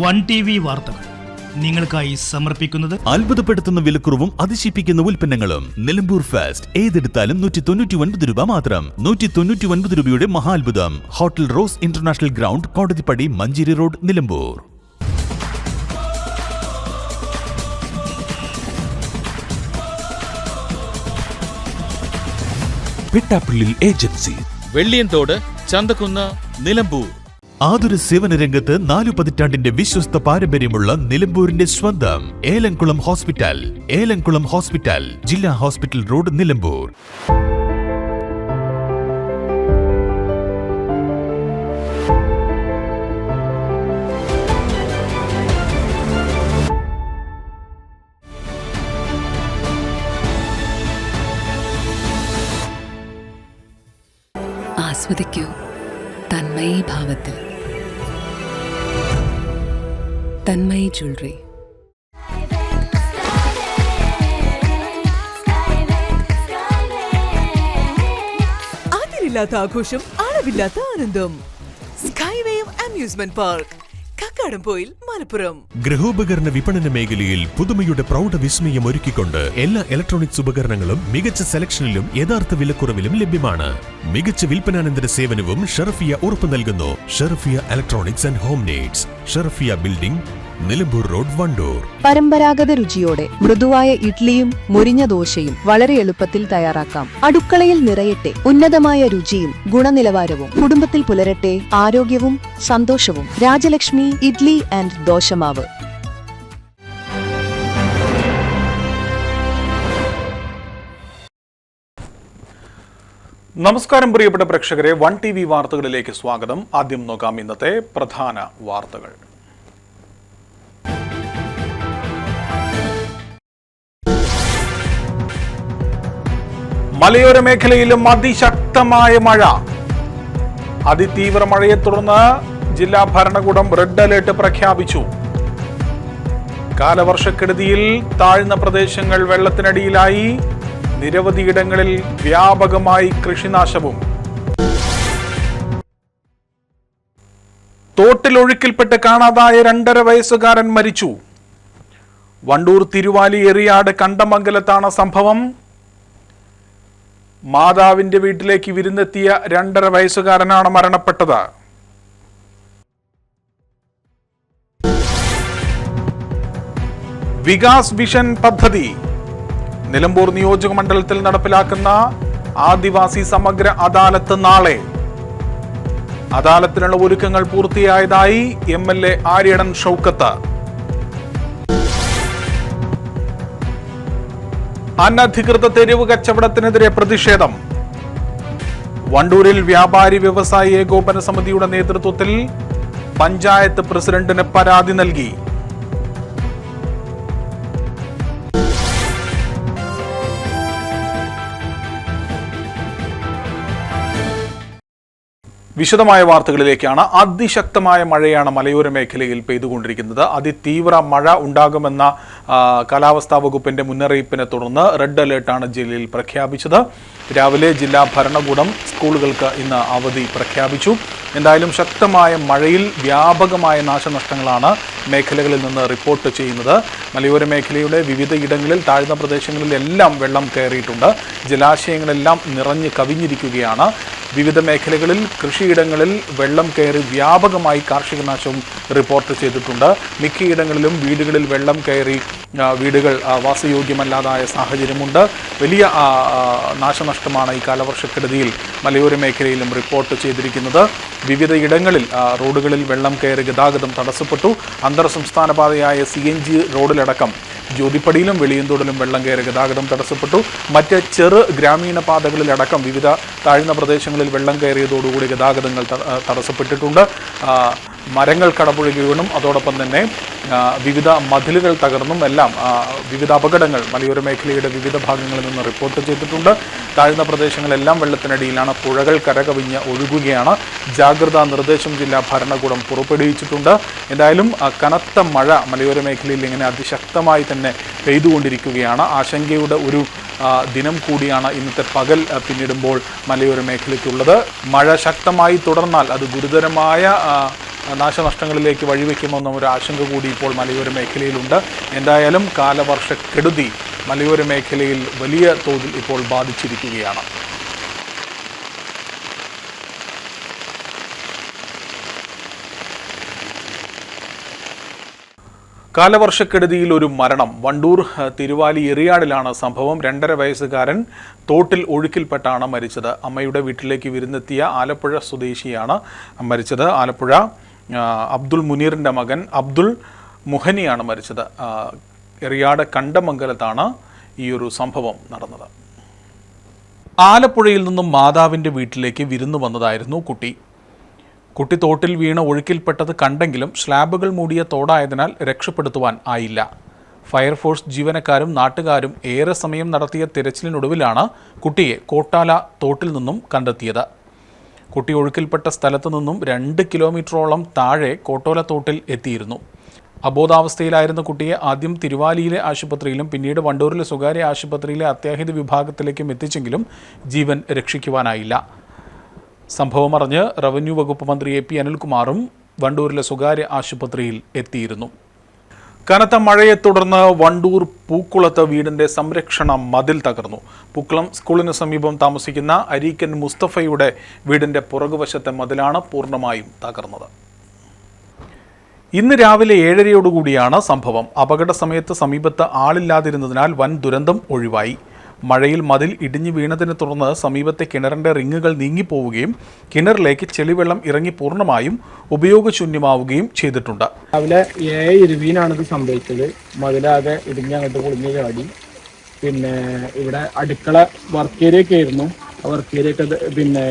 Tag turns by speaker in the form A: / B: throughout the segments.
A: One TV വാർത്തകൾ നിങ്ങൾക്കായി സമർപ്പിക്കുന്നത്
B: അത്ഭുതപ്പെടുത്തുന്ന വിലക്കുറവും അതിശയിപ്പിക്കുന്ന ഉൽപ്പന്നങ്ങളും. നിലമ്പൂർ ഫാസ്റ്റ് ഏതെടുത്താലും 199 രൂപ മാത്രം. 199 രൂപയുടെ മഹാത്ഭുതം. Hotel Rose international ground, Kodathippadi, Manjeri road, Nilambur.
C: Pittappillil agency,
D: Velliyanthode, Chanthakkunnu, Nilambur.
B: ആതുര സേവന രംഗത്ത് 4 പതിറ്റാണ്ടിന്റെ വിശ്വസ്ത പാരമ്പര്യമുള്ള നിലമ്പൂരിന്റെ സ്വന്തം ഏലംകുളം ഹോസ്പിറ്റൽ. ഏലംകുളം ഹോസ്പിറ്റൽ, ജില്ലാ ഹോസ്പിറ്റൽ റോഡ്, നിലമ്പൂർ.
E: ആസ്വദിക്കൂ തന്മയി ഭാവത്തിൽ. തന്മയി ജ്വല്ലറി.
F: അതിരില്ലാത്ത ആഘോഷം, അളവില്ലാത്ത ആനന്ദം. Skywave amusement park, Kakkadampoyil, Malappuram.
C: ഗൃഹോപകരണ വിപണന മേഖലയിൽ പുതുമയുടെ പ്രൗഢ വിസ്മയം ഒരുക്കിക്കൊണ്ട് എല്ലാ ഇലക്ട്രോണിക്സ് ഉപകരണങ്ങളും മികച്ച സെലക്ഷനിലും യഥാർത്ഥ വിലക്കുറവിലും ലഭ്യമാണ്. മികച്ച വിൽപ്പനാനന്തര സേവനവും ഷെറഫിയ ഉറപ്പു നൽകുന്നു. Sherafiya electronics and home needs, Sherafiya building, Nilambur road, Wandoor.
G: പരമ്പരാഗത രുചിയോടെ മൃദുവായ ഇഡ്ലിയും മുരിഞ്ഞ ദോശയും വളരെ എളുപ്പത്തിൽ തയ്യാറാക്കാം. അടുക്കളയിൽ നിറയട്ടെ ഉന്നതമായ രുചിയും ഗുണനിലവാരവും. കുടുംബത്തിൽ പുലരട്ടെ ആരോഗ്യവും സന്തോഷവും. രാജലക്ഷ്മി ഇഡ്ലി ആൻഡ് ദോശമാവ്.
H: നമസ്കാരം പ്രിയപ്പെട്ട പ്രേക്ഷകരെ, വൺ TV വാർത്തകളിലേക്ക് സ്വാഗതം. ആദ്യം നോക്കാം ഇന്നത്തെ പ്രധാന വാർത്തകൾ. മലയോര മേഖലയിലും അതിശക്തമായ മഴ. അതിതീവ്ര മഴയെ തുടർന്ന് ജില്ലാ ഭരണകൂടം റെഡ് അലേർട്ട് പ്രഖ്യാപിച്ചു. കാലവർഷക്കെടുതിയിൽ താഴ്ന്ന പ്രദേശങ്ങൾ വെള്ളത്തിനടിയിലായി. നിരവധിയിടങ്ങളിൽ വ്യാപകമായി കൃഷിനാശവും. തോട്ടിലൊഴുക്കിൽപ്പെട്ട് കാണാതായ 2.5 വയസ്സുകാരൻ മരിച്ചു. വണ്ടൂർ തിരുവാലി എറിയാട് കണ്ടമംഗലത്താണ് സംഭവം. മാതാവിന്റെ വീട്ടിലേക്ക് വിരുന്നെത്തിയ 2.5 വയസ്സുകാരനാണ് മരണപ്പെട്ടത്. വികാസ് വിഷൻ പദ്ധതി നിലമ്പൂർ നിയോജക മണ്ഡലത്തിൽ നടപ്പിലാക്കുന്ന ആദിവാസി സമഗ്ര അദാലത്ത് നാളെ. അദാലത്തിനുള്ള ഒരുക്കങ്ങൾ പൂർത്തിയായതായി MLA ആര്യടൻ ഷൗക്കത്ത്. അനധികൃത തെരുവ് കച്ചവടത്തിനെതിരെ പ്രതിഷേധം. വണ്ടൂരിൽ വ്യാപാരി വ്യവസായി ഏകോപന സമിതിയുടെ നേതൃത്വത്തിൽ പഞ്ചായത്ത് പ്രസിഡന്റിന് പരാതി നൽകി. വിശദമായ വാർത്തകളിലേക്കാണ്. അതിശക്തമായ മഴയാണ് മലയോര മേഖലയിൽ പെയ്തുകൊണ്ടിരിക്കുന്നത്. അതിതീവ്ര മഴ ഉണ്ടാകുമെന്ന കാലാവസ്ഥാ വകുപ്പിന്റെ മുന്നറിയിപ്പിനെ തുടർന്ന് റെഡ് അലേർട്ടാണ് ജില്ലയിൽ പ്രഖ്യാപിച്ചത്. രാവിലെ ജില്ലാ ഭരണകൂടം സ്കൂളുകൾക്ക് ഇന്ന് അവധി പ്രഖ്യാപിച്ചു. എന്തായാലും ശക്തമായ മഴയിൽ വ്യാപകമായ നാശനഷ്ടങ്ങളാണ് മേഖലകളിൽ നിന്ന് റിപ്പോർട്ട് ചെയ്യുന്നത്. മലയോര മേഖലയുടെ വിവിധ ഇടങ്ങളിൽ, താഴ്ന്ന പ്രദേശങ്ങളിലെല്ലാം വെള്ളം കയറിയിട്ടുണ്ട്. ജലാശയങ്ങളെല്ലാം നിറഞ്ഞ് കവിഞ്ഞിരിക്കുകയാണ്. വിവിധ മേഖലകളിൽ കൃഷിയിടങ്ങളിൽ വെള്ളം കയറി വ്യാപകമായി കാർഷിക നാശവും റിപ്പോർട്ട് ചെയ്തിട്ടുണ്ട്. മിക്കയിടങ്ങളിലും വീടുകളിൽ വെള്ളം കയറി വീടുകൾ വാസയോഗ്യമല്ലാതായ സാഹചര്യമുണ്ട്. വലിയ നാശനഷ്ടമാണ് ഈ കാലവർഷക്കെടുതിയിൽ മലയോര മേഖലയിലും റിപ്പോർട്ട് ചെയ്തിരിക്കുന്നത്. വിവിധ ഇടങ്ങളിൽ റോഡുകളിൽ വെള്ളം കയറി ഗതാഗതം തടസ്സപ്പെട്ടു. അന്തർ സംസ്ഥാന പാതയായ CNG റോഡിലടക്കം ജ്യോതിപ്പടിയിലും വെളിയന്തോടിലും വെള്ളം കയറി ഗതാഗതം തടസ്സപ്പെട്ടു. മറ്റ് ചെറു ഗ്രാമീണ പാതകളിലടക്കം വിവിധ താഴ്ന്ന പ്രദേശങ്ങളിൽ വെള്ളം കയറിയതോടുകൂടി ഗതാഗതങ്ങൾ തടസ്സപ്പെട്ടിട്ടുണ്ട്. മരങ്ങൾ കടപുഴകി വീണും അതോടൊപ്പം തന്നെ വിവിധ മതിലുകൾ തകർന്നും എല്ലാം വിവിധ അപകടങ്ങൾ മലയോര മേഖലയുടെ വിവിധ ഭാഗങ്ങളിൽ നിന്ന് റിപ്പോർട്ട് ചെയ്തിട്ടുണ്ട്. താഴ്ന്ന പ്രദേശങ്ങളെല്ലാം വെള്ളത്തിനടിയിലാണ്. പുഴകൾ കരകവിഞ്ഞ് ഒഴുകുകയാണ്. ജാഗ്രതാ നിർദ്ദേശം ജില്ലാ ഭരണകൂടം പുറപ്പെടുവിച്ചിട്ടുണ്ട്. എന്തായാലും കനത്ത മഴ മലയോര മേഖലയിൽ ഇങ്ങനെ അതിശക്തമായി തന്നെ പെയ്തുകൊണ്ടിരിക്കുകയാണ്. ആശങ്കയുടെ ഒരു ദിനം കൂടിയാണ് ഇന്നത്തെ പകൽ പിന്നിടുമ്പോൾ മലയോര മേഖലയ്ക്കുള്ളത്. മഴ ശക്തമായി തുടർന്നാൽ അത് ഗുരുതരമായ നാശനഷ്ടങ്ങളിലേക്ക് വഴിവെക്കുമെന്നും ഒരു ആശങ്ക കൂടി ഇപ്പോൾ മലയോര മേഖലയിലുണ്ട്. എന്തായാലും കാലവർഷക്കെടുതി മലയോര മേഖലയിൽ വലിയ തോതിൽ ഇപ്പോൾ ബാധിച്ചിരിക്കുകയാണ്. കാലവർഷക്കെടുതിയിൽ ഒരു മരണം. വണ്ടൂർ തിരുവാലി എറിയാടിലാണ് സംഭവം. 2.5 വയസ്സുകാരൻ തോട്ടിൽ ഒഴുക്കിൽപ്പെട്ടാണ് മരിച്ചത്. അമ്മയുടെ വീട്ടിലേക്ക് വിരുന്നെത്തിയ ആലപ്പുഴ സ്വദേശിയാണ് മരിച്ചത്. ആലപ്പുഴ അബ്ദുൾ മുനീറിൻ്റെ മകൻ അബ്ദുൾ മുഹനിയാണ് മരിച്ചത്. എറിയാട് കണ്ടമംഗലത്താണ് ഈ ഒരു സംഭവം നടന്നത്. ആലപ്പുഴയിൽ നിന്നും മാതാവിൻ്റെ വീട്ടിലേക്ക് വിരുന്നു വന്നതായിരുന്നു കുട്ടി തോട്ടിൽ വീണ് ഒഴുക്കിൽപ്പെട്ടത് കണ്ടെങ്കിലും സ്ലാബുകൾ മൂടിയ തോടായതിനാൽ രക്ഷപ്പെടുത്തുവാൻ ആയില്ല. ഫയർഫോഴ്സ് ജീവനക്കാരും നാട്ടുകാരും ഏറെ സമയം നടത്തിയ തിരച്ചിലിനൊടുവിലാണ് കുട്ടിയെ കോട്ടാല തോട്ടിൽ നിന്നും കണ്ടെത്തിയത്. കുട്ടി ഒഴുക്കിൽപ്പെട്ട സ്ഥലത്തു നിന്നും 2 കിലോമീറ്ററോളം താഴെ കോട്ടോല തോട്ടിൽ എത്തിയിരുന്നു. അബോധാവസ്ഥയിലായിരുന്ന കുട്ടിയെ ആദ്യം തിരുവാലിയിലെ ആശുപത്രിയിലും പിന്നീട് വണ്ടൂരിലെ സ്വകാര്യ ആശുപത്രിയിലെ അത്യാഹിത വിഭാഗത്തിലേക്കും എത്തിച്ചെങ്കിലും ജീവൻ രക്ഷിക്കുവാനായില്ല. സംഭവം അറിഞ്ഞ് റവന്യൂ വകുപ്പ് മന്ത്രി AP അനിൽകുമാറും വണ്ടൂരിലെ സ്വകാര്യ ആശുപത്രിയിൽ എത്തിയിരുന്നു. കനത്ത മഴയെ തുടർന്ന് വണ്ടൂർ പൂക്കുളത്ത് വീടിന്റെ സംരക്ഷണ മതിൽ തകർന്നു. പൂക്കുളം സ്കൂളിന് സമീപം താമസിക്കുന്ന അരീക്കൻ മുസ്തഫയുടെ വീടിന്റെ പുറകുവശത്തെ മതിലാണ് പൂർണ്ണമായും തകർന്നത്. ഇന്ന് രാവിലെ 7:30യോടുകൂടിയാണ് സംഭവം. അപകട സമയത്ത് സമീപത്ത് ആളില്ലാതിരുന്നതിനാൽ വൻ ദുരന്തം ഒഴിവായി. മഴയിൽ മതിൽ ഇടിഞ്ഞു വീണതിനെ തുടർന്ന് സമീപത്തെ കിണറിന്റെ റിങ്ങുകൾ നീങ്ങിപ്പോവുകയും കിണറിലേക്ക് ചെളിവെള്ളം ഇറങ്ങി പൂർണ്ണമായും ഉപയോഗശൂന്യമാവുകയും ചെയ്തിട്ടുണ്ട്.
I: രാവിലെ 7:20 ഇത് സംഭവിച്ചത്. മതിലാകെ ഇടിഞ്ഞ് അങ്ങോട്ട് പൊളിഞ്ഞ് ചാടി. പിന്നെ ഇവിടെ അടുക്കള വർക്ക് ഏരിയൊക്കെ ആയിരുന്നു. ആ വർക്ക് ഏരിയൊക്കെ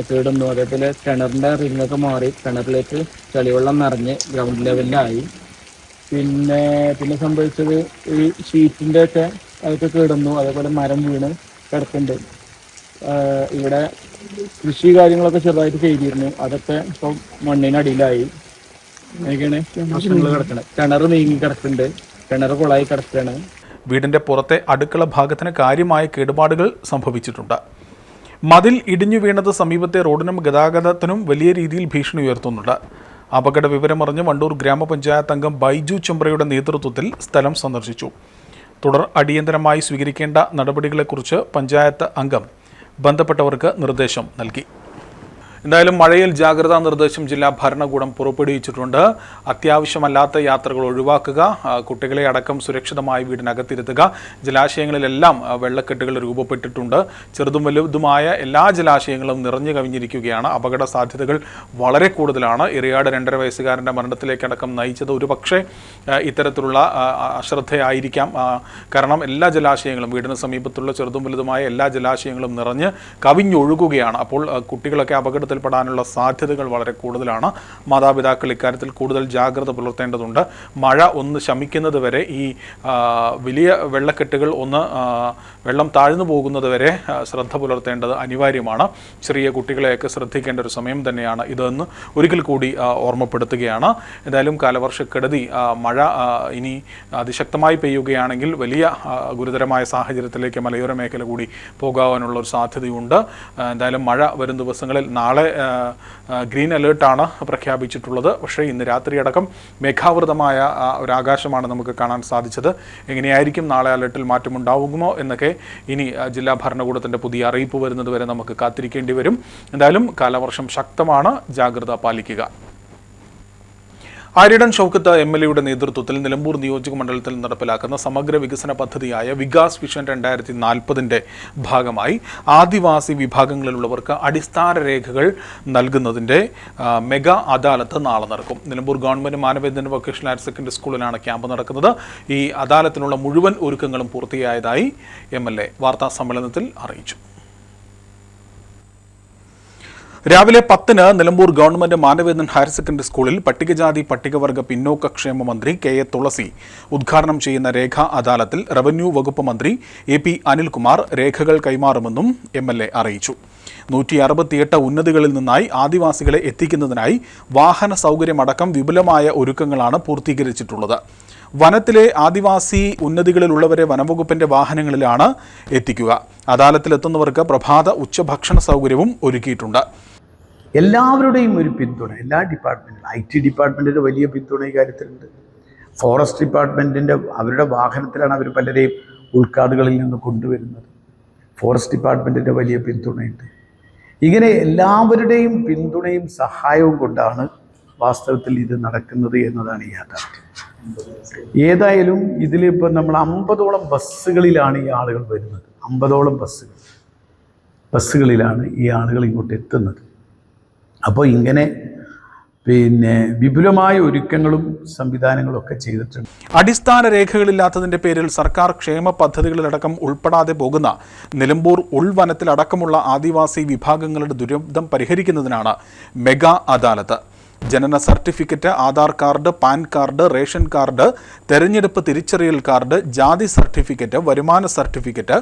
I: കേടുന്നു. അതേപോലെ കിണറിന്റെ റിങ്ങൊക്കെ മാറി കിണറിലേക്ക് ചെളിവെള്ളം നിറഞ്ഞ് ഗ്രൗണ്ട് ലെവലിലായി. പിന്നെ സംഭവിച്ചത് ഈ ഷീറ്റിന്റെ ഒക്കെ അതൊക്കെ കേടുന്നു. അതേപോലെ മരം വീണ് കിടക്കുന്നുണ്ട്. ഇവിടെ കൃഷി കാര്യങ്ങളൊക്കെ ചെറുതായിട്ട് ചെയ്തിരുന്നു. അതൊക്കെ ഇപ്പം മണ്ണിനടിയിലായി. അങ്ങനെയൊക്കെയാണ് പ്രശ്നങ്ങൾ കിടക്കുന്നത്. കിണർ നീങ്ങി കിടക്കുന്നുണ്ട്. കിണർ കുളമായി കിടക്കുകയാണ്.
H: വീടിന്റെ പുറത്തെ അടുക്കള ഭാഗത്തിന് കാര്യമായ കേടുപാടുകൾ സംഭവിച്ചിട്ടുണ്ട്. മതിൽ ഇടിഞ്ഞു വീണത് സമീപത്തെ റോഡിനും ഗതാഗതത്തിനും വലിയ രീതിയിൽ ഭീഷണി ഉയർത്തുന്നുണ്ട്. അപകട വിവരമറിഞ്ഞ് വണ്ടൂർ ഗ്രാമപഞ്ചായത്ത് അംഗം ബൈജു ചെമ്പ്രയുടെ നേതൃത്വത്തിൽ സ്ഥലം സന്ദർശിച്ചു. തുടർ അടിയന്തരമായി സ്വീകരിക്കേണ്ട നടപടികളെക്കുറിച്ച് പഞ്ചായത്ത് അംഗം ബന്ധപ്പെട്ടവർക്ക് നിർദ്ദേശം നൽകി. എന്തായാലും മഴയിൽ ജാഗ്രതാ നിർദ്ദേശം ജില്ലാ ഭരണകൂടം പുറപ്പെടുവിച്ചിട്ടുണ്ട്. അത്യാവശ്യമല്ലാത്ത യാത്രകൾ ഒഴിവാക്കുക, കുട്ടികളെ അടക്കം സുരക്ഷിതമായി വീടിനകത്തിരുത്തുക. ജലാശയങ്ങളിലെല്ലാം വെള്ളക്കെട്ടുകൾ രൂപപ്പെട്ടിട്ടുണ്ട്. ചെറുതും വലുതുമായ എല്ലാ ജലാശയങ്ങളും നിറഞ്ഞു കവിഞ്ഞിരിക്കുകയാണ്. അപകട സാധ്യതകൾ വളരെ കൂടുതലാണ്. എറിയാട് 2.5 വയസ്സുകാരൻ്റെ മരണത്തിലേക്കടക്കം നയിച്ചത് ഒരുപക്ഷെ ഇത്തരത്തിലുള്ള അശ്രദ്ധയായിരിക്കാം. കാരണം എല്ലാ ജലാശയങ്ങളും വീടിന് സമീപത്തുള്ള ചെറുതും വലുതുമായ എല്ലാ ജലാശയങ്ങളും നിറഞ്ഞ് കവിഞ്ഞൊഴുകുകയാണ്. അപ്പോൾ കുട്ടികളൊക്കെ അപകടത്തിൽപ്പെടാനുള്ള സാധ്യതകൾ വളരെ കൂടുതലാണ്. മാതാപിതാക്കൾ ഇക്കാര്യത്തിൽ കൂടുതൽ ജാഗ്രത പുലർത്തേണ്ടതുണ്ട്. മഴ ഒന്ന് ശമിക്കുന്നത് വരെ ഈ വലിയ വെള്ളക്കെട്ടുകൾ വെള്ളം താഴ്ന്നു പോകുന്നത് വരെ ശ്രദ്ധ പുലർത്തേണ്ടത് അനിവാര്യമാണ്. ചെറിയ കുട്ടികളെയൊക്കെ ശ്രദ്ധിക്കേണ്ട ഒരു സമയം തന്നെയാണ് ഇതെന്ന് ഒരിക്കൽ കൂടി ഓർമ്മപ്പെടുത്തുകയാണ്. എന്തായാലും കാലവർഷക്കെടുതി മഴ ഇനി അതിശക്തമായി പെയ്യുകയാണെങ്കിൽ വലിയ ഗുരുതരമായ സാഹചര്യത്തിലേക്ക് മലയോര മേഖല കൂടി പോകാനുള്ള ഒരു സാധ്യതയുണ്ട്. എന്തായാലും മഴ വരും ദിവസങ്ങളിൽ നാളെ ഗ്രീൻ അലേർട്ടാണ് പ്രഖ്യാപിച്ചിട്ടുള്ളത്. പക്ഷേ ഇന്ന് രാത്രിയടക്കം മേഘാവൃതമായ ഒരാകാശമാണ് നമുക്ക് കാണാൻ സാധിച്ചത്. എങ്ങനെയായിരിക്കും നാളെ അലേർട്ടിൽ മാറ്റമുണ്ടാകുമോ എന്നൊക്കെ ഇനി ജില്ലാ ഭരണകൂടത്തിൻ്റെ പുതിയ അറിയിപ്പ് വരുന്നത് വരെ നമുക്ക് കാത്തിരിക്കേണ്ടി വരും. എന്തായാലും കാലവർഷം ശക്തമാണ്, ജാഗ്രത പാലിക്കുക. ആര്യടൻ ഷൗക്കത്ത് MLAയുടെ നേതൃത്വത്തിൽ നിലമ്പൂർ നിയോജക മണ്ഡലത്തിൽ നടപ്പിലാക്കുന്ന സമഗ്ര വികസന പദ്ധതിയായ വികാസ് വിഷൻ 2040 ഭാഗമായി ആദിവാസി വിഭാഗങ്ങളിലുള്ളവർക്ക് അടിസ്ഥാന രേഖകൾ നൽകുന്നതിൻ്റെ മെഗാ അദാലത്ത് നാളെ നടക്കും. Nilambur government Manavedan vocational higher secondary സ്കൂളിലാണ് ക്യാമ്പ് നടക്കുന്നത്. ഈ അദാലത്തിനുള്ള മുഴുവൻ ഒരുക്കങ്ങളും പൂർത്തിയായതായി MLA വാർത്താ സമ്മേളനത്തിൽ അറിയിച്ചു. രാവിലെ 10-ന് Nilambur government Manavedan higher secondary സ്കൂളിൽ പട്ടികജാതി പട്ടികവർഗ പിന്നോക്ക ക്ഷേമ മന്ത്രി KA തുളസി ഉദ്ഘാടനം ചെയ്യുന്ന രേഖാ അദാലത്തിൽ റവന്യൂ വകുപ്പ് മന്ത്രി AP അനിൽകുമാർ രേഖകൾ കൈമാറുമെന്നും MLA അറിയിച്ചു. 168 ഉന്നതികളിൽ നിന്നായി ആദിവാസികളെ എത്തിക്കുന്നതിനായി വാഹന സൗകര്യമടക്കം വിപുലമായ ഒരുക്കങ്ങളാണ് പൂർത്തീകരിച്ചിട്ടുള്ളത്. വനത്തിലെ ആദിവാസി ഉന്നതികളിലുള്ളവരെ വനംവകുപ്പിന്റെ വാഹനങ്ങളിലാണ് എത്തിക്കുക. അദാലത്തിലെത്തുന്നവർക്ക് പ്രഭാത ഉച്ചഭക്ഷണ സൗകര്യവും ഒരുക്കിയിട്ടുണ്ട്.
J: എല്ലാവരുടെയും ഒരു പിന്തുണ, എല്ലാ ഡിപ്പാർട്ട്മെൻറ്റിലും, IT ഡിപ്പാർട്ട്മെൻറ്റിൻ്റെ വലിയ പിന്തുണ ഈ കാര്യത്തിലുണ്ട്. ഫോറസ്റ്റ് ഡിപ്പാർട്ട്മെൻറ്റിൻ്റെ അവരുടെ വാഹനത്തിലാണ് അവർ പലരെയും ഉൾക്കാടുകളിൽ നിന്ന് കൊണ്ടുവരുന്നത്. ഫോറസ്റ്റ് ഡിപ്പാർട്ട്മെൻറ്റിൻ്റെ വലിയ പിന്തുണയുണ്ട്. ഇങ്ങനെ എല്ലാവരുടെയും പിന്തുണയും സഹായവും കൊണ്ടാണ് വാസ്തവത്തിൽ ഇത് നടക്കുന്നത് എന്നതാണ് ഈ യാഥാർത്ഥ്യം. ഏതായാലും ഇതിലിപ്പോൾ നമ്മൾ 50ഓളം ബസ്സുകളിലാണ് ഈ ആളുകൾ വരുന്നത്. 50ഓളം ബസ്സുകളിലാണ് ഈ ആളുകൾ ഇങ്ങോട്ട് എത്തുന്നത്. അപ്പോൾ ഇങ്ങനെ വിപുലമായ ഒരുക്കങ്ങളും സംവിധാനങ്ങളും ഒക്കെ ചെയ്തിട്ടുണ്ട്.
H: അടിസ്ഥാന രേഖകളില്ലാത്തതിന്റെ പേരിൽ സർക്കാർ ക്ഷേമ പദ്ധതികളിലടക്കം ഉൾപ്പെടാതെ പോകുന്ന നിലമ്പൂർ ഉൾവനത്തിലടക്കമുള്ള ആദിവാസി വിഭാഗങ്ങളുടെ ദുരന്തം പരിഹരിക്കുന്നതിനാണ് മെഗാ അദാലത്ത്. ജനന certificate, Aadhaar card, pan card, ration card, തെരഞ്ഞെടുപ്പ് തിരിച്ചറിയൽ കാർഡ്, ജാതി സർട്ടിഫിക്കറ്റ്, വരുമാന സർട്ടിഫിക്കറ്റ്,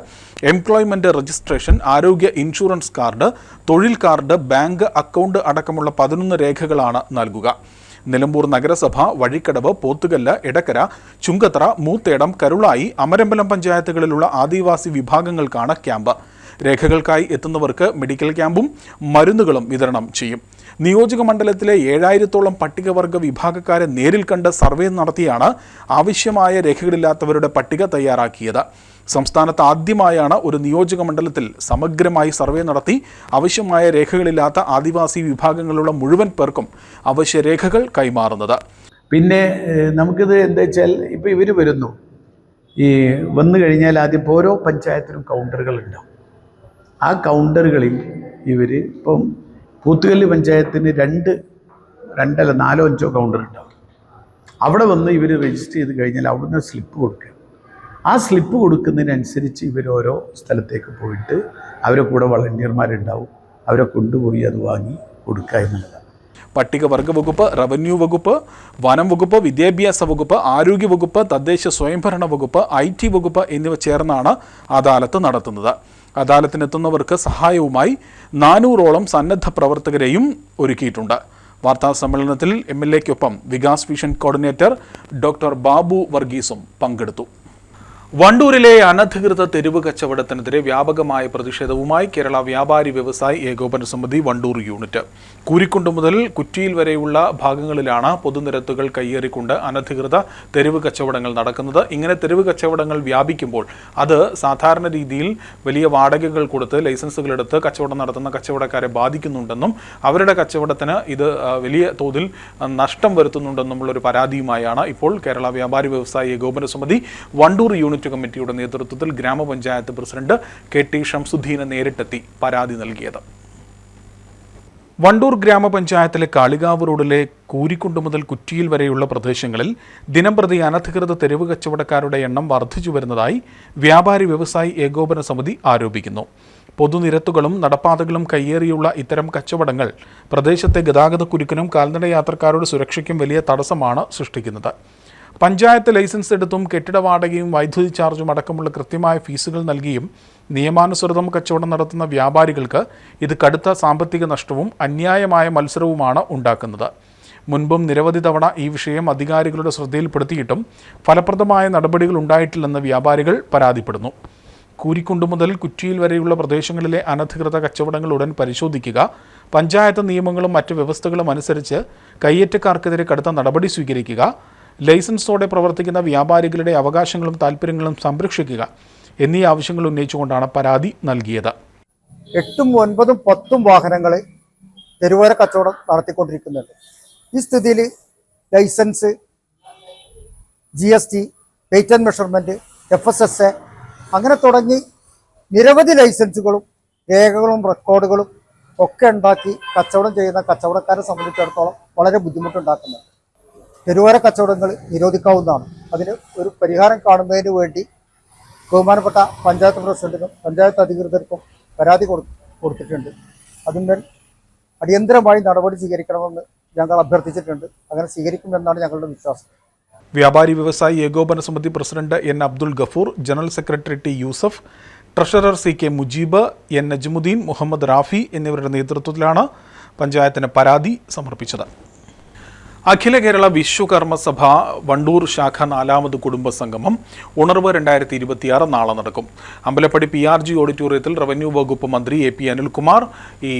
H: എംപ്ലോയ്മെന്റ് രജിസ്ട്രേഷൻ, ആരോഗ്യ ഇൻഷുറൻസ് കാർഡ്, തൊഴിൽ കാർഡ്, ബാങ്ക് അക്കൗണ്ട് അടക്കമുള്ള 11 രേഖകളാണ് നൽകുക. നിലമ്പൂർ നഗരസഭ, വഴിക്കടവ്, പോത്തുകല്ല്, എടക്കര, ചുങ്കത്തറ, മൂത്തേടം, കരുളായി, അമരമ്പലം പഞ്ചായത്തുകളിലുള്ള ആദിവാസി വിഭാഗങ്ങൾക്കാണ് ക്യാമ്പ്. രേഖകൾക്കായി എത്തുന്നവർക്ക് മെഡിക്കൽ ക്യാമ്പും മരുന്നുകളും വിതരണം ചെയ്യും. നിയോജക മണ്ഡലത്തിലെ 7000ഓളം പട്ടികവർഗ വിഭാഗക്കാരെ നേരിൽ കണ്ട് സർവേ നടത്തിയാണ് ആവശ്യമായ രേഖകളില്ലാത്തവരുടെ പട്ടിക തയ്യാറാക്കിയത്. സംസ്ഥാനത്ത് ആദ്യമായാണ് ഒരു നിയോജക മണ്ഡലത്തിൽ സമഗ്രമായി സർവേ നടത്തി ആവശ്യമായ രേഖകളില്ലാത്ത ആദിവാസി വിഭാഗങ്ങളുള്ള മുഴുവൻ പേർക്കും അവശ്യ രേഖകൾ കൈമാറുന്നത്.
J: പിന്നെ നമുക്കിത് എന്താ വെച്ചാൽ ഇപ്പോൾ ഇവർ വരുന്നു, വന്നു കഴിഞ്ഞാൽ ആദ്യം ഓരോ പഞ്ചായത്തിനും കൗണ്ടറുകളുണ്ടാവും. ആ കൗണ്ടറുകളിൽ ഇവർ ഇപ്പം പോത്തുകല്ല് പഞ്ചായത്തിന് 2, 4, 5 കൗണ്ടർ ഉണ്ടാവും. അവിടെ വന്ന് ഇവർ രജിസ്റ്റർ ചെയ്ത് കഴിഞ്ഞാൽ അവിടുന്ന് സ്ലിപ്പ് കൊടുക്കുക. ആ സ്ലിപ്പ് കൊടുക്കുന്നതിനനുസരിച്ച് ഇവർ ഓരോ സ്ഥലത്തേക്ക് പോയിട്ട് അവരെ കൂടെ വളണ്ടിയർമാരുണ്ടാവും. അവരെ കൊണ്ടുപോയി അത് വാങ്ങി കൊടുക്കുക എന്നുള്ളതാണ്.
H: പട്ടികവർഗ വകുപ്പ്, റവന്യൂ വകുപ്പ്, വനം വകുപ്പ്, വിദ്യാഭ്യാസ വകുപ്പ്, ആരോഗ്യ വകുപ്പ്, തദ്ദേശ സ്വയംഭരണ വകുപ്പ്, IT വകുപ്പ് എന്നിവ ചേർന്നാണ് അദാലത്ത് നടത്തുന്നത്. അദാലത്തിനെത്തുന്നവർക്ക് സഹായവുമായി 400ഓളം സന്നദ്ധ പ്രവർത്തകരെയും ഒരുക്കിയിട്ടുണ്ട്. വാർത്താ സമ്മേളനത്തിൽ MLAക്കൊപ്പം Vikas vision coordinator doctor Babu വർഗീസും പങ്കെടുത്തു. വണ്ടൂരിലെ അനധികൃത തെരുവ് കച്ചവടത്തിനെതിരെ വ്യാപകമായ പ്രതിഷേധവുമായി കേരള വ്യാപാരി വ്യവസായി ഏകോപന സമിതി വണ്ടൂർ യൂണിറ്റ്. കൂരിക്കുണ്ട് മുതൽ കുറ്റിയിൽ വരെയുള്ള ഭാഗങ്ങളിലാണ് പൊതുനിരത്തുകൾ കയ്യേറിക്കൊണ്ട് അനധികൃത തെരുവ് കച്ചവടങ്ങൾ നടക്കുന്നത്. ഇങ്ങനെ തെരുവ് കച്ചവടങ്ങൾ വ്യാപിക്കുമ്പോൾ അത് സാധാരണ രീതിയിൽ വലിയ വാടകകൾ കൊടുത്ത് ലൈസൻസുകളെടുത്ത് കച്ചവടം നടത്തുന്ന കച്ചവടക്കാരെ ബാധിക്കുന്നുണ്ടെന്നും അവരുടെ കച്ചവടത്തിന് ഇത് വലിയ തോതിൽ നഷ്ടം വരുത്തുന്നുണ്ടെന്നുമുള്ളൊരു പരാതിയുമായാണ് ഇപ്പോൾ കേരള വ്യാപാരി വ്യവസായി ഏകോപന സമിതി വണ്ടൂർ യൂണിറ്റ് കമ്മിറ്റിയുടെ നേതൃത്വത്തിൽ ഗ്രാമപഞ്ചായത്ത് പ്രസിഡന്റ് KT ഷംസുദ്ദീനെ നേരിട്ടെത്തി പരാതി നൽകിയത്. വണ്ടൂർ ഗ്രാമപഞ്ചായത്തിലെ കാളികാവ് റോഡിലെ കൂരിക്കുണ്ട് മുതൽ കുറ്റിയിൽ വരെയുള്ള പ്രദേശങ്ങളിൽ ദിനംപ്രതി അനധികൃത തെരുവ് കച്ചവടക്കാരുടെ എണ്ണം വർദ്ധിച്ചു വരുന്നതായി വ്യാപാരി വ്യവസായി ഏകോപന സമിതി ആരോപിക്കുന്നു. പൊതുനിരത്തുകളും നടപ്പാതകളും കയ്യേറിയുള്ള ഇത്തരം കച്ചവടങ്ങൾ പ്രദേശത്തെ ഗതാഗതക്കുരുക്കിനും കാൽനട യാത്രക്കാരുടെ സുരക്ഷയ്ക്കും വലിയ തടസ്സമാണ് സൃഷ്ടിക്കുന്നത്. പഞ്ചായത്ത് ലൈസൻസ് എടുത്തും കെട്ടിട വാടകയും വൈദ്യുതി ചാർജും അടക്കമുള്ള കൃത്യമായ ഫീസുകൾ നൽകിയും നിയമാനുസൃതം കച്ചവടം നടത്തുന്ന വ്യാപാരികൾക്ക് ഇത് കടുത്ത സാമ്പത്തിക നഷ്ടവും അന്യായമായ മത്സരവുമാണ് ഉണ്ടാക്കുന്നത്. മുൻപും നിരവധി തവണ ഈ വിഷയം അധികാരികളുടെ ശ്രദ്ധയിൽപ്പെടുത്തിയിട്ടും ഫലപ്രദമായ നടപടികൾ ഉണ്ടായിട്ടില്ലെന്ന് വ്യാപാരികൾ പരാതിപ്പെടുന്നു. കൂരിക്കുണ്ട് മുതൽ കുറ്റിയിൽ വരെയുള്ള പ്രദേശങ്ങളിലെ അനധികൃത കച്ചവടങ്ങൾ ഉടൻ പരിശോധിക്കുക, പഞ്ചായത്ത് നിയമങ്ങളും മറ്റ് വ്യവസ്ഥകളും അനുസരിച്ച് കയ്യേറ്റക്കാർക്കെതിരെ കടുത്ത നടപടി സ്വീകരിക്കുക, ലൈസൻസോടെ പ്രവർത്തിക്കുന്ന വ്യാപാരികളുടെ അവകാശങ്ങളും താൽപ്പര്യങ്ങളും സംരക്ഷിക്കുക എന്നീ ആവശ്യങ്ങൾ ഉന്നയിച്ചുകൊണ്ടാണ് പരാതി നൽകിയത്.
K: 8, 9, 10 വാഹനങ്ങൾ തെരുവോര കച്ചവടം നടത്തിക്കൊണ്ടിരിക്കുന്നുണ്ട്. ഈ സ്ഥിതിയിൽ licence, GST, weight and measurement, FSSA അങ്ങനെ തുടങ്ങി നിരവധി ലൈസൻസുകളും രേഖകളും റെക്കോർഡുകളും ഒക്കെ ഉണ്ടാക്കി കച്ചവടം ചെയ്യുന്ന കച്ചവടക്കാരെ സംബന്ധിച്ചിടത്തോളം വളരെ ബുദ്ധിമുട്ടുണ്ടാക്കുന്നുണ്ട്. തെരുവോര കച്ചവടങ്ങൾ നിരോധിക്കാവുന്നതാണ്. അതിന് ഒരു പരിഹാരം കാണുന്നതിന് വേണ്ടി ബഹുമാനപ്പെട്ട പഞ്ചായത്ത് പ്രസിഡന്റിനും പഞ്ചായത്ത് അധികൃതർക്കും പരാതി കൊടുത്തിട്ടുണ്ട്. അതിന്മേൽ അടിയന്തരമായി നടപടി സ്വീകരിക്കണമെന്ന് ഞങ്ങൾ അഭ്യർത്ഥിച്ചിട്ടുണ്ട്. അങ്ങനെ സ്വീകരിക്കുമെന്നാണ് ഞങ്ങളുടെ വിശ്വാസം.
H: വ്യാപാരി വ്യവസായി ഏകോപന സമിതി president N Abdul Gafoor, general secretary T Yusuf, treasurer CK Mujeeb, N Najmuddeen, Muhammad Rafi എന്നിവരുടെ നേതൃത്വത്തിലാണ് പഞ്ചായത്തിന് പരാതി സമർപ്പിച്ചത്. അഖില കേരള വിശ്വകർമ്മസഭ വണ്ടൂർ ശാഖ 4ാമത് കുടുംബസംഗമം ഉണർവ് 2026 നാളെ നടക്കും. അമ്പലപ്പടി PRG ഓഡിറ്റോറിയത്തിൽ റവന്യൂ വകുപ്പ് മന്ത്രി AP അനിൽകുമാർ ഈ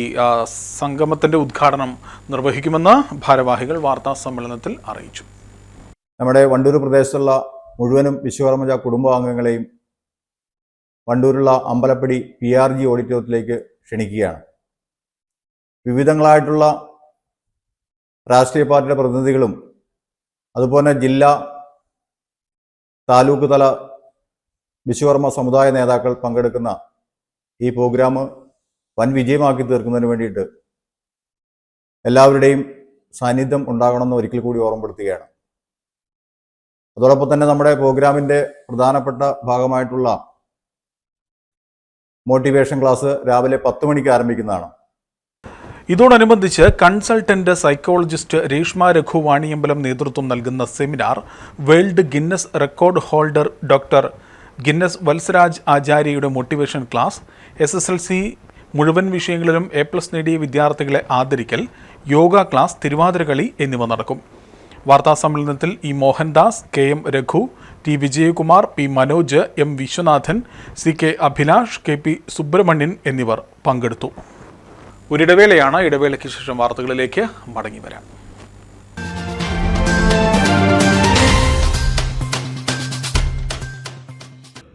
H: സംഗമത്തിന്റെ ഉദ്ഘാടനം നിർവഹിക്കുമെന്ന് ഭാരവാഹികൾ വാർത്താ സമ്മേളനത്തിൽ അറിയിച്ചു.
L: നമ്മുടെ വണ്ടൂർ പ്രദേശത്തുള്ള മുഴുവനും വിശ്വകർമ്മ കുടുംബാംഗങ്ങളെയും വണ്ടൂരുള്ള അമ്പലപ്പടി PRG ഓഡിറ്റോറിയത്തിലേക്ക് ക്ഷണിക്കുകയാണ്. വിവിധങ്ങളായിട്ടുള്ള രാഷ്ട്രീയ പാർട്ടിയുടെ പ്രതിനിധികളും അതുപോലെ ജില്ലാ താലൂക്ക് തല വിശ്വകർമ്മ സമുദായ നേതാക്കൾ പങ്കെടുക്കുന്ന ഈ പ്രോഗ്രാം വൻ വിജയമാക്കി തീർക്കുന്നതിന് വേണ്ടിയിട്ട് എല്ലാവരുടെയും സാന്നിധ്യം ഉണ്ടാകണമെന്ന് ഒരിക്കൽ കൂടി ഓർമ്മപ്പെടുത്തുകയാണ്. അതോടൊപ്പം തന്നെ നമ്മുടെ പ്രോഗ്രാമിൻ്റെ പ്രധാനപ്പെട്ട ഭാഗമായിട്ടുള്ള മോട്ടിവേഷൻ ക്ലാസ് രാവിലെ 10 മണിക്ക് ആരംഭിക്കുന്നതാണ്.
H: ഇതോടനുബന്ധിച്ച് കൺസൾട്ടന്റ് സൈക്കോളജിസ്റ്റ് രേഷ്മ രഘു വാണിയമ്പലം നേതൃത്വം നൽകുന്ന seminar world Guinness record holder doctor Guinness Vatsaraj ആചാര്യയുടെ മോട്ടിവേഷൻ ക്ലാസ്, SSLC മുഴുവൻ വിഷയങ്ങളിലും A+ നേടിയ വിദ്യാർത്ഥികളെ ആദരിക്കൽ, യോഗ ക്ലാസ്, തിരുവാതിരകളി എന്നിവ നടക്കും. വാർത്താസമ്മേളനത്തിൽ E. Mohandas, KM Raghu, T. Vijayakumar, P. Manoj, M. Viswanathan, CK Abhilash, KP Subramanian എന്നിവർ പങ്കെടുത്തു. ഒരിടവേളയാണ്. ഇടവേളയ്ക്ക് ശേഷം വാർത്തകളിലേക്ക് മടങ്ങി വരാം.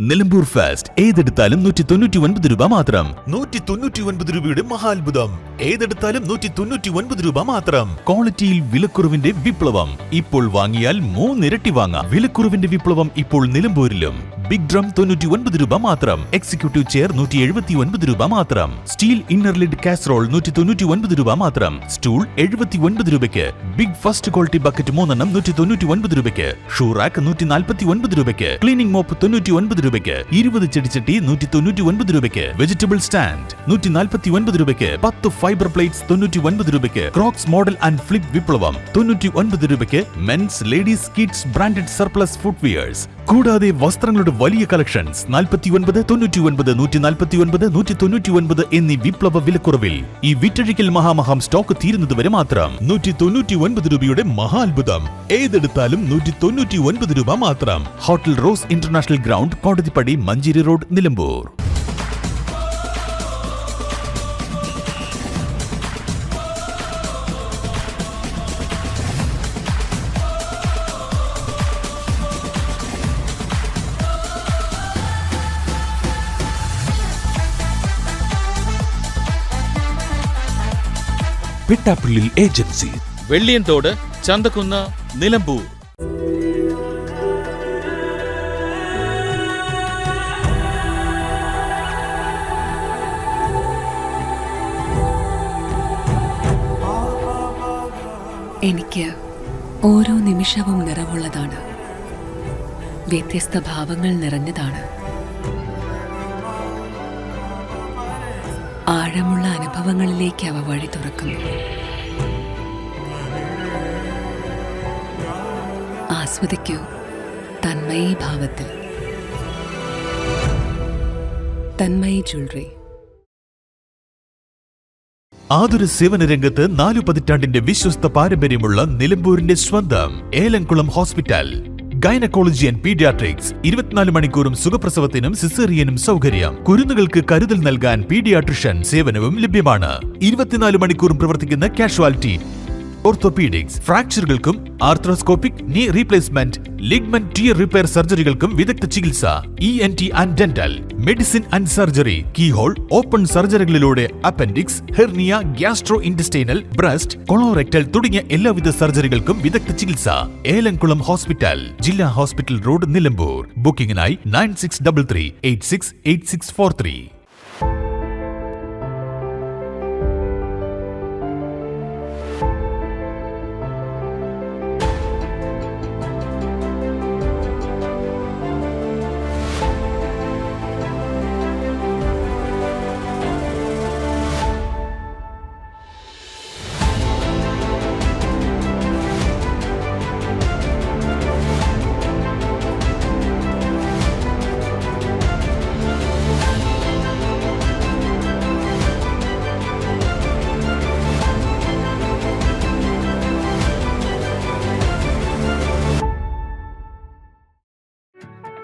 B: നിലമ്പൂർ ഫാസ്റ്റ് ഏതെടുത്താലും 199 രൂപ മാത്രം. 199 രൂപയുടെ മഹാത്ഭുതം. ഏതെടുത്താലും 199 രൂപ മാത്രം. ക്വാളിറ്റിയിൽ വിലക്കുറവിന്റെ വിപ്ലവം. ഇപ്പോൾ വാങ്ങിയാൽ 3 ഇരട്ടി വാങ്ങാം. വിലക്കുറവിന്റെ വിപ്ലവം ഇപ്പോൾ നിലമ്പൂരിലും. ബിഗ് ഡ്രം 99 രൂപ മാത്രം. എക്സിക്യൂട്ടീവ് ചെയർ 179 രൂപ മാത്രം. സ്റ്റീൽ ഇന്നർ ലിഡ് കാസറോൾ 199 രൂപ മാത്രം. സ്റ്റൂൾ 79 രൂപയ്ക്ക്. ബിഗ് ഫസ്റ്റ് ക്വാളിറ്റി ബക്കറ്റ് 3 എണ്ണം 199 രൂപയ്ക്ക്. ഷൂ റാക്ക് 149 രൂപയ്ക്ക്. ക്ലീനിംഗ് മോപ്പ് 99 രൂപയ്ക്ക്. 20 ചെടിച്ചട്ടി 199 രൂപയ്ക്ക്. വെജിറ്റബിൾ സ്റ്റാൻഡ് 149 രൂപയ്ക്ക്. 10 ഫൈബർ പ്ലേറ്റ്സ് 99 രൂപയ്ക്ക്. ക്രോക്സ് മോഡൽ ആൻഡ് ഫ്ലിപ്പ് വിപ്ലവം 99 രൂപയ്ക്ക്. Men's, ladies, kids branded surplus footwears. കൂടാതെ വസ്ത്രങ്ങളുടെ വലിയ കളക്ഷൻസ് 49, 99, 149, 199 എന്നീ വിപ്ലവ വിലക്കുറവിൽ. ഈ വിറ്റഴിക്കൽ മഹാമഹം സ്റ്റോക്ക് തീരുന്നതുവരെ മാത്രം. 199 രൂപയുടെ മഹാത്ഭുതം. ഏതെടുത്താലും 199 രൂപ മാത്രം. Hotel Rose international ground, Kodathippadi, Manjeri road, Nilambur.
C: Pittappillil agency,
D: Velliyanthode, Chanthakkunnu, Nilambur.
E: എനിക്ക് ഓരോ നിമിഷവും നിറവുള്ളതാണ്. വ്യത്യസ്ത ഭാവങ്ങൾ നിറഞ്ഞതാണ്. ആഴമുള്ള അനുഭവങ്ങളിലേക്ക് അവ വഴി തുറക്കുന്നു. ആസ്വദിക്കൂ തന്മയി ഭാവത്തിൽ. തന്മയി ജ്വല്ലറി.
B: ആതുര സേവന രംഗത്ത് 4 പതിറ്റാണ്ടിന്റെ വിശ്വസ്ത പാരമ്പര്യമുള്ള നിലമ്പൂരിന്റെ സ്വന്തം Elamkulam hospital. Gynaecology and paediatrics. 24 മണിക്കൂറും സുഖപ്രസവത്തിനും സിസേറിയനും സൗകര്യം. കുരുന്നുകൾക്ക് കരുതൽ നൽകാൻ പീഡിയാട്രിഷ്യൻ സേവനവും ലഭ്യമാണ്. 24 മണിക്കൂറും പ്രവർത്തിക്കുന്ന കാഷ്വാലിറ്റി, ഓർത്തോപീഡിക്സ്, ഫ്രാക്ചറുകൾക്കും arthroscopic knee replacement, ligament tear repair സർജറികൾക്കും വിദഗ്ധ ചികിത്സ. ENT and dental, medicine and surgery, keyhole, open സർജറികളിലൂടെ appendix, hernia, gastro intestinal, breast, colorectal തുടങ്ങിയ എല്ലാവിധ സർജറികൾക്കും വിദഗ്ധ ചികിത്സ. ഏലംകുളം ഹോസ്പിറ്റൽ, ജില്ലാ ഹോസ്പിറ്റൽ റോഡ്, നിലമ്പൂർ. ബുക്കിംഗിനായി 9633 868643.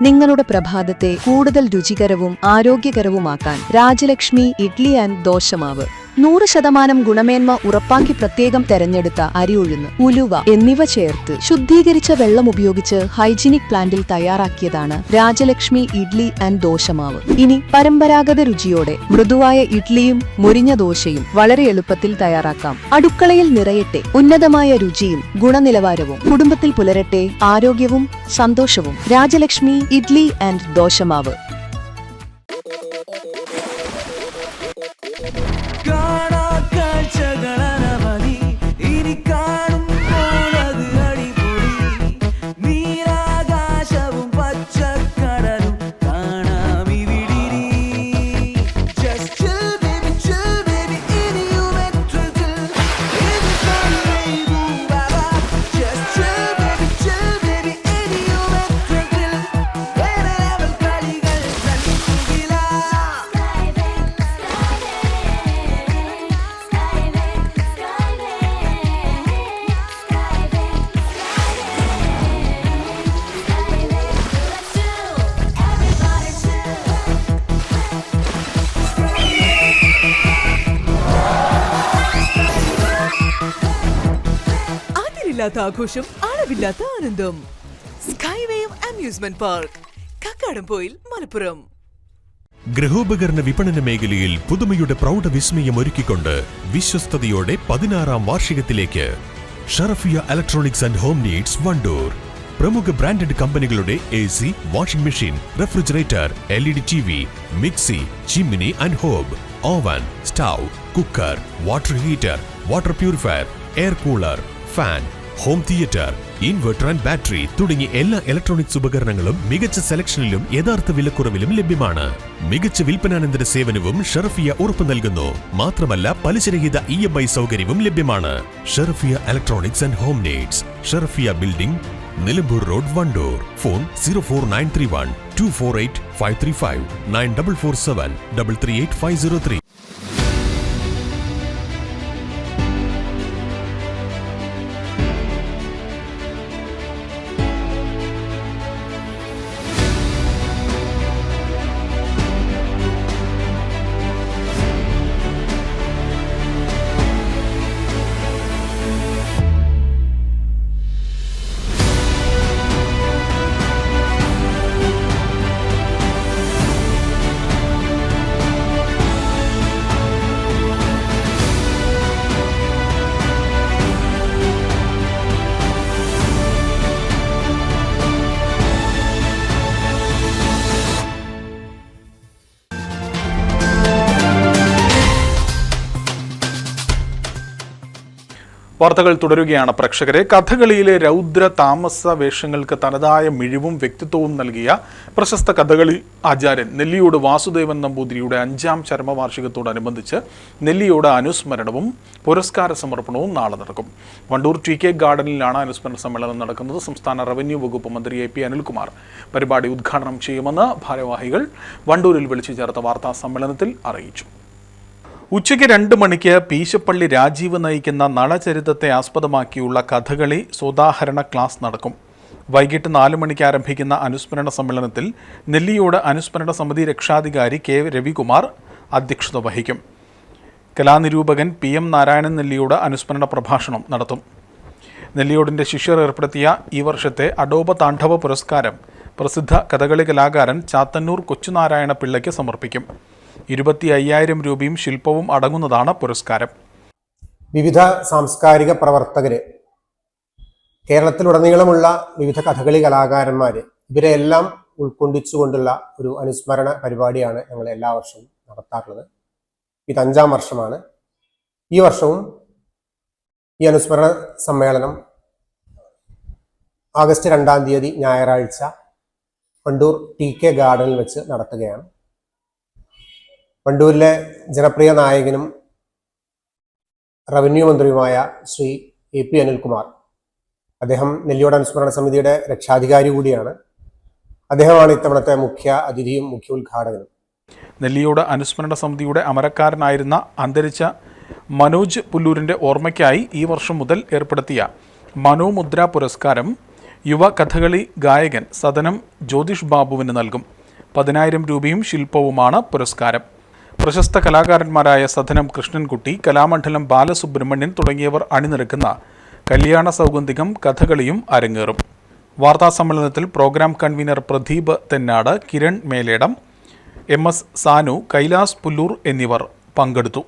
G: നിങ്ങളുടെ പ്രഭാതത്തെ കൂടുതൽ രുചികരവും ആരോഗ്യകരവുമാക്കാൻ രാജലക്ഷ്മി ഇഡ്ലി ആൻഡ് ദോശമാവ് 100% ഗുണമേന്മ ഉറപ്പാക്കി പ്രത്യേകം തെരഞ്ഞെടുത്ത അരി ഉഴുന്ന്, ഉലുവ എന്നിവ ചേർത്ത് ശുദ്ധീകരിച്ച വെള്ളം ഉപയോഗിച്ച് ഹൈജീനിക് പ്ലാന്റിൽ തയ്യാറാക്കിയതാണ് രാജലക്ഷ്മി ഇഡ്ലി ആൻഡ് ദോശമാവ്. ഇനി പരമ്പരാഗത രുചിയോടെ മൃദുവായ ഇഡ്ലിയും മുരിഞ്ഞ ദോശയും വളരെ എളുപ്പത്തിൽ തയ്യാറാക്കാം. അടുക്കളയിൽ നിറയട്ടെ ഉന്നതമായ രുചിയും ഗുണനിലവാരവും. കുടുംബത്തിൽ പുലരട്ടെ ആരോഗ്യവും സന്തോഷവും. രാജലക്ഷ്മി ഇഡ്ലി ആൻഡ് ദോശമാവ്.
F: ആഘോഷം, അളവില്ലാത്ത ആനന്ദം. സ്കൈവേയും അമ്യൂസ്മെന്റ് പാർക്ക്, കക്കാടംപൊയിൽ, മലപ്പുറം.
C: ഗൃഹോപകരണ വിപണന മേഖലയിൽ പുതുമയുടെ പ്രൗഢവിസ്മയം ഒരുക്കിക്കൊണ്ട് വിശ്വസ്തയോടെ 16ാം വാർഷികത്തിലേക്ക് Sharafiya electronics and home needs Wandoor. പ്രമുഖ ബ്രാൻഡഡ് കമ്പനികളുടെ AC, washing machine, refrigerator, LED TV, mixie, chimney and hob, oven, stove, cooker, water heater, water purifier, air cooler, fan, home theatre, inverter and battery തുടങ്ങി എല്ലാ ഇലക്ട്രോണിക്സ് ഉപകരണങ്ങളും മികച്ച സെലക്ഷനിലും യഥാർത്ഥ വിലക്കുറവിലും ലഭ്യമാണ്. മികച്ച വിൽപ്പനാനന്തര സേവനവും ഷറഫിയ ഉറപ്പു നൽകുന്നു. മാത്രമല്ല പലിശരഹിത EMI സൗകര്യവും ലഭ്യമാണ്. Sharafiya electronics and home needs, Sharafiya building, Nilambur road, Wandoor. Phone 04931 248 535 9447 338 503.
H: വാർത്തകൾ തുടരുകയാണ് പ്രേക്ഷകരെ. കഥകളിയിലെ രൗദ്ര താമസ വേഷങ്ങൾക്ക് തനതായ മിഴിവും വ്യക്തിത്വവും നൽകിയ പ്രശസ്ത കഥകളി ആചാര്യൻ നെല്ലിയോട് വാസുദേവൻ നമ്പൂതിരിയുടെ 5ാം ചരമവാർഷികത്തോടനുബന്ധിച്ച് നെല്ലിയോട് അനുസ്മരണവും പുരസ്കാര സമർപ്പണവും നാളെ നടക്കും. വണ്ടൂർ TK ഗാർഡനിലാണ് അനുസ്മരണ സമ്മേളനം നടക്കുന്നത്. സംസ്ഥാന റവന്യൂ വകുപ്പ് മന്ത്രി AP അനിൽകുമാർ പരിപാടി ഉദ്ഘാടനം ചെയ്യുമെന്ന് ഭാരവാഹികൾ വണ്ടൂരിൽ വിളിച്ചു ചേർത്ത വാർത്താ സമ്മേളനത്തിൽ അറിയിച്ചു. ഉച്ചയ്ക്ക് 2 മണിക്ക് പീശപ്പള്ളി രാജീവ് നയിക്കുന്ന നളചരിതത്തെ ആസ്പദമാക്കിയുള്ള കഥകളി സോദാഹരണ ക്ലാസ് നടക്കും. വൈകിട്ട് 4 മണിക്ക് ആരംഭിക്കുന്ന അനുസ്മരണ സമ്മേളനത്തിൽ നെല്ലിയോട് അനുസ്മരണ സമിതി രക്ഷാധികാരി K രവികുമാർ അധ്യക്ഷത വഹിക്കും. കലാനിരൂപകൻ PM നാരായണൻ നെല്ലിയോട് അനുസ്മരണ പ്രഭാഷണം നടത്തും. നെല്ലിയോടിൻ്റെ ശിഷ്യർ ഏർപ്പെടുത്തിയ ഈ വർഷത്തെ അഡോബ താണ്ഡവ പുരസ്കാരം പ്രസിദ്ധ കഥകളി കലാകാരൻ ചാത്തന്നൂർ കൊച്ചുനാരായണ പിള്ളയ്ക്ക് സമർപ്പിക്കും. 25,000 രൂപയും ശില്പവും അടങ്ങുന്നതാണ് പുരസ്കാരം.
M: വിവിധ സാംസ്കാരിക പ്രവർത്തകര്, കേരളത്തിലുടനീളമുള്ള വിവിധ കഥകളി കലാകാരന്മാര്, ഇവരെല്ലാം ഉൾക്കൊണ്ടിച്ചുകൊണ്ടുള്ള ഒരു അനുസ്മരണ പരിപാടിയാണ് ഞങ്ങൾ എല്ലാ വർഷവും നടത്താറുള്ളത്. ഇത് 5ാം വർഷമാണ്. ഈ വർഷവും ഈ അനുസ്മരണ സമ്മേളനം ആഗസ്റ്റ് 2-ാം തീയതി ഞായറാഴ്ച വണ്ടൂർ TK ഗാർഡനിൽ വെച്ച് നടത്തുകയാണ്. വണ്ടൂരിലെ ജനപ്രിയ നായകനും റവന്യൂ മന്ത്രിയുമായ ശ്രീ AP അനിൽകുമാർ, അദ്ദേഹം നെല്ലിയോട് അനുസ്മരണ സമിതിയുടെ രക്ഷാധികാരി കൂടിയാണ്. അദ്ദേഹമാണ് ഇത്തവണത്തെ മുഖ്യ അതിഥിയും മുഖ്യ ഉദ്ഘാടകനും.
H: നെല്ലിയോട് അനുസ്മരണ സമിതിയുടെ അമരക്കാരനായിരുന്ന അന്തരിച്ച മനോജ് പുല്ലൂരിൻ്റെ ഓർമ്മയ്ക്കായി ഈ വർഷം മുതൽ ഏർപ്പെടുത്തിയ മനോമുദ്ര പുരസ്കാരം യുവ കഥകളി ഗായകൻ സദനം ജ്യോതിഷ് ബാബുവിന് നൽകും. 10,000 രൂപയും ശില്പവുമാണ് പുരസ്കാരം. പ്രശസ്ത കലാകാരന്മാരായ സദനം കൃഷ്ണൻകുട്ടി, കലാമണ്ഡലം ബാലസുബ്രഹ്മണ്യൻ തുടങ്ങിയവർ അണിനിരക്കുന്ന കല്യാണ സൗഗന്ധികം കഥകളിയും അരങ്ങേറും. വാർത്താസമ്മേളനത്തിൽ programme convener Pradeep Thennadu, Kiran Meledam, MS Sanu, Kailas Pullur എന്നിവർ പങ്കെടുത്തു.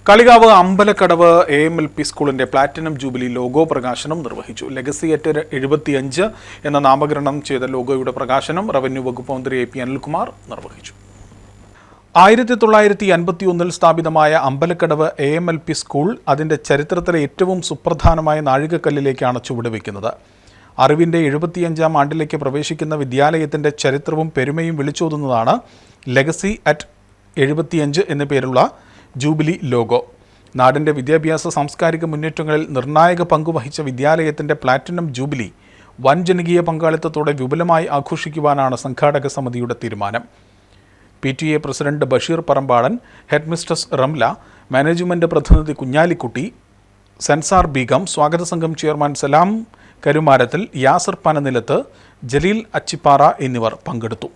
H: കളികാവ് അമ്പലക്കടവ് AMLP സ്കൂളിന്റെ പ്ലാറ്റിനം ജൂബിലി ലോഗോ പ്രകാശനം നിർവഹിച്ചു. ലെഗസി അറ്റ് 75 എന്ന നാമകരണം ചെയ്ത ലോഗോയുടെ പ്രകാശനം റവന്യൂ വകുപ്പ് മന്ത്രി AP അനിൽകുമാർ നിർവഹിച്ചു. 1951 സ്ഥാപിതമായ അമ്പലക്കടവ് AMLP സ്കൂൾ അതിൻ്റെ ചരിത്രത്തിലെ ഏറ്റവും സുപ്രധാനമായ നാഴികക്കല്ലിലേക്കാണ് ചുവടുവെക്കുന്നത്. അറിവിൻ്റെ 75ാം ആണ്ടിലേക്ക് പ്രവേശിക്കുന്ന വിദ്യാലയത്തിൻ്റെ ചരിത്രവും പെരുമയും വിളിച്ചോതുന്നതാണ് ലെഗസി അറ്റ് 75 എന്ന പേരുള്ള ജൂബിലി ലോഗോ. നാടിൻ്റെ വിദ്യാഭ്യാസ സാംസ്കാരിക മുന്നേറ്റങ്ങളിൽ നിർണായക പങ്കുവഹിച്ച വിദ്യാലയത്തിൻ്റെ പ്ലാറ്റിനം ജൂബിലി വൻ ജനകീയ പങ്കാളിത്തത്തോടെ വിപുലമായി ആഘോഷിക്കുവാനാണ് സംഘാടക സമിതിയുടെ തീരുമാനം. PTA president Basheer Parambadan, head mistress Ramla, management പ്രതിനിധി കുഞ്ഞാലിക്കുട്ടി, സെൻസാർ ബീഗം, സ്വാഗത സംഘം ചെയർമാൻ സലാം കരുമാരത്തിൽ, യാസർ പനനിലത്ത്, ജലീൽ അച്ചിപ്പാറ എന്നിവർ പങ്കെടുത്തു.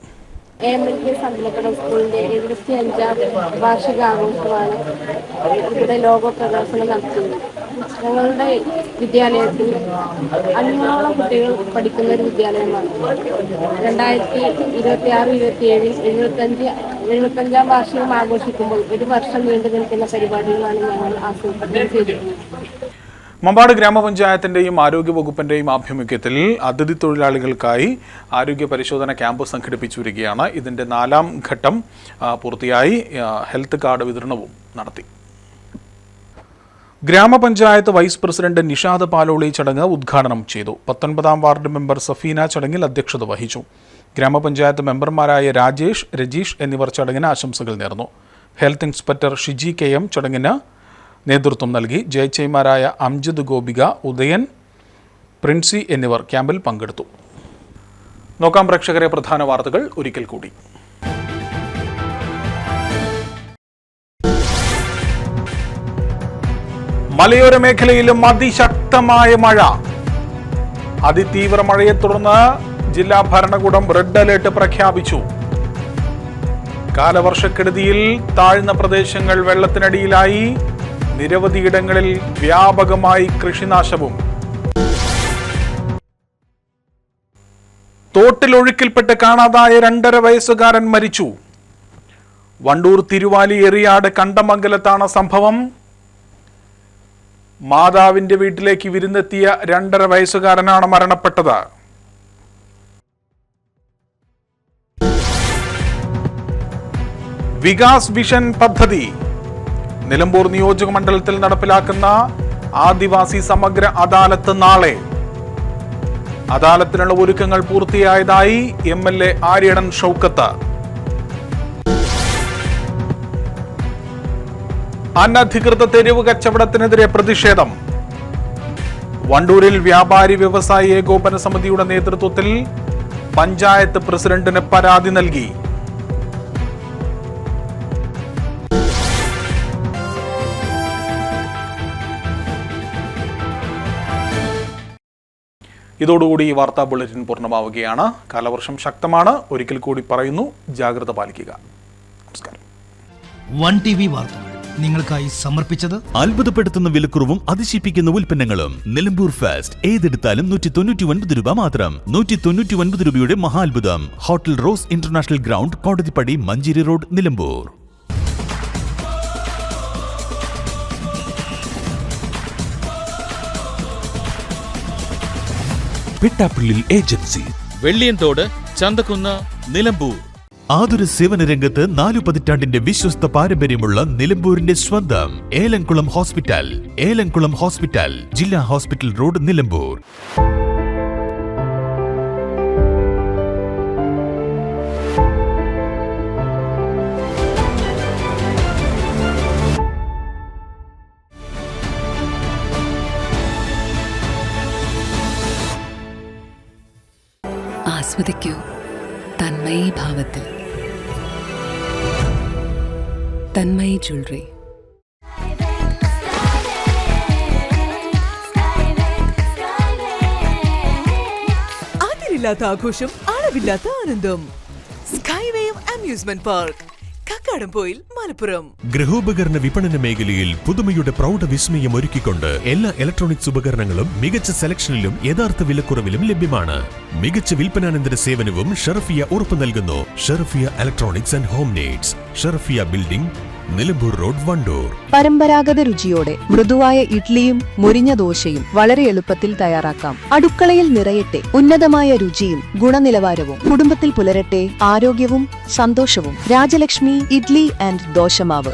N: AMLP അമ്പലക്കടവ് സ്കൂളിന്റെ 75ാം വാർഷികാഘോഷമാണ് ഇവിടെ ലോഗോ പ്രദർശനം നടത്തുന്നത്. ഞങ്ങളുടെ വിദ്യാലയത്തിൽ 500ഓളം കുട്ടികൾ പഠിക്കുന്ന ഒരു വിദ്യാലയമാണ്. 2026-27 75ാം വാർഷികം ആഘോഷിക്കുമ്പോൾ ഒരു വർഷം നീണ്ടു നിൽക്കുന്ന പരിപാടികളാണ് ഞങ്ങൾ ആസൂത്രണം ചെയ്തിട്ടുള്ളത്.
H: മമ്പാട് ഗ്രാമപഞ്ചായത്തിൻ്റെയും ആരോഗ്യവകുപ്പിൻ്റെയും ആഭിമുഖ്യത്തിൽ അതിഥി തൊഴിലാളികൾക്കായി ആരോഗ്യ പരിശോധന ക്യാമ്പ് സംഘടിപ്പിച്ചു വരികയാണ്. ഇതിൻ്റെ 4ാം ഘട്ടം പൂർത്തിയായി. ഹെൽത്ത് കാർഡ് വിതരണവും നടത്തി. ഗ്രാമപഞ്ചായത്ത് വൈസ് പ്രസിഡന്റ് നിഷാദ് പാലോളി ചടങ്ങ് ഉദ്ഘാടനം ചെയ്തു. 19ാം വാർഡ് മെമ്പർ സഫീന ചടങ്ങിൽ അധ്യക്ഷത വഹിച്ചു. ഗ്രാമപഞ്ചായത്ത് മെമ്പർമാരായ രാജേഷ്, രജീഷ് എന്നിവർ ചടങ്ങിന് ആശംസകൾ നേർന്നു. ഹെൽത്ത് ഇൻസ്പെക്ടർ ഷിജി KM ചടങ്ങിന് നേതൃത്വം നൽകി. ജയച്ചൈമാരായ അംജദ് ഗോപിക, ഉദയൻ, പ്രിൻസി എന്നിവർ ക്യാമ്പിൽ പങ്കെടുത്തു. നോക്കാം പ്രേക്ഷകരെ പ്രധാന വാർത്തകൾ ഒരിക്കൽ കൂടി. മലയോര മേഖലയിലും അതിശക്തമായ മഴ. അതിതീവ്ര മഴയെ തുടർന്ന് ജില്ലാ ഭരണകൂടം റെഡ് അലേർട്ട് പ്രഖ്യാപിച്ചു. കാലവർഷക്കെടുതിയിൽ താഴ്ന്ന പ്രദേശങ്ങൾ വെള്ളത്തിനടിയിലായി. നിരവധിയിടങ്ങളിൽ വ്യാപകമായി കൃഷിനാശവും. തോട്ടിലൊഴുക്കിൽപ്പെട്ട് കാണാതായ 2.5 വയസ്സുകാരൻ മരിച്ചു. വണ്ടൂർ തിരുവാലി എറിയാട് കണ്ടമംഗലത്താണ് സംഭവം. മാതാവിന്റെ വീട്ടിലേക്ക് വിരുന്നെത്തിയ 2.5 വയസ്സുകാരനാണ് മരണപ്പെട്ടത്. വികാസ് വിഷൻ പദ്ധതി നിലമ്പൂർ നിയോജക മണ്ഡലത്തിൽ നടപ്പിലാക്കുന്ന ആദിവാസി സമഗ്ര അദാലത്ത് നാളെ. അദാലത്തിനുള്ള ഒരുക്കങ്ങൾ പൂർത്തിയായതായി MLA ആര്യടൻ ഷൗക്കത്ത്. അനധികൃത തെരുവ് കച്ചവടത്തിനെതിരെ പ്രതിഷേധം. വണ്ടൂരിൽ വ്യാപാരി വ്യവസായി ഏകോപന സമിതിയുടെ നേതൃത്വത്തിൽ പഞ്ചായത്ത് പ്രസിഡന്റിന് പരാതി നൽകി. ഇതോടുകൂടി ഈ വാർത്താ ബുള്ളറ്റിൻ പൂർണ്ണമാവുകയാണ്. കാലവർഷം ശക്തമാണ്. ഒരിക്കൽ കൂടി പറയുന്നു, ജാഗ്രത പാലിക്കുക. നമസ്കാരം.
A: 1TV വാർത്തകൾ നിങ്ങൾക്കായി സമർപ്പിച്ചത്
B: അത്ഭുതപ്പെടുത്തുന്ന വിലക്കുറവും അതിശയിപ്പിക്കുന്ന ഉൽപ്പന്നങ്ങളും. നിലമ്പൂർ ഫാസ്റ്റ് ഏതെടുത്താലും 199 രൂപ മാത്രം. 199 രൂപയുടെ മഹാത്ഭുതം. Hotel Rose international ground, Kodathippadi, Manjeri road, Nilambur.
C: Pittappillil agency,
D: Velliyanthode, Chanthakkunnu, Nilambur.
B: ആതുര സേവന രംഗത്ത് 4 പതിറ്റാണ്ടിന്റെ വിശ്വസ്ത പാരമ്പര്യമുള്ള നിലമ്പൂരിന്റെ സ്വന്തം ഏലംകുളം ഹോസ്പിറ്റൽ. ഏലംകുളം ഹോസ്പിറ്റൽ, ജില്ലാ ഹോസ്പിറ്റൽ റോഡ്, നിലമ്പൂർ.
E: ആസ്വദിക്കൂ തന്മയി ഭാവത്തിൽ. തന്മയി ജ്വല്ലറി.
F: അളവില്ലാത്ത ആഘോഷം, അളവില്ലാത്ത ആനന്ദം. Skywave amusement park, Kakkadampoyil, Malappuram.
C: ഗൃഹോപകരണ വിപണന മേഖലയിൽ പുതുമയുടെ പ്രൗഢ വിസ്മയം ഒരുക്കിക്കൊണ്ട് എല്ലാ ഇലക്ട്രോണിക്സ് ഉപകരണങ്ങളും മികച്ച സെലക്ഷനിലും യഥാർത്ഥ വിലക്കുറവിലും ലഭ്യമാണ്. മികച്ച വിൽപ്പനാനന്തര സേവനവും ഷെറഫിയ ഉറപ്പു നൽകുന്നു. Sherafiya electronics and home needs, Sherafiya building, Nilambur road, Wandoor.
G: പരമ്പരാഗത രുചിയോടെ മൃദുവായ ഇഡ്ലിയും മുരിഞ്ഞ ദോശയും വളരെ എളുപ്പത്തിൽ തയ്യാറാക്കാം. അടുക്കളയിൽ നിറയട്ടെ ഉന്നതമായ രുചിയും ഗുണനിലവാരവും. കുടുംബത്തിൽ പുലരട്ടെ ആരോഗ്യവും സന്തോഷവും. രാജലക്ഷ്മി ഇഡ്ലി ആൻഡ് ദോശമാവ്.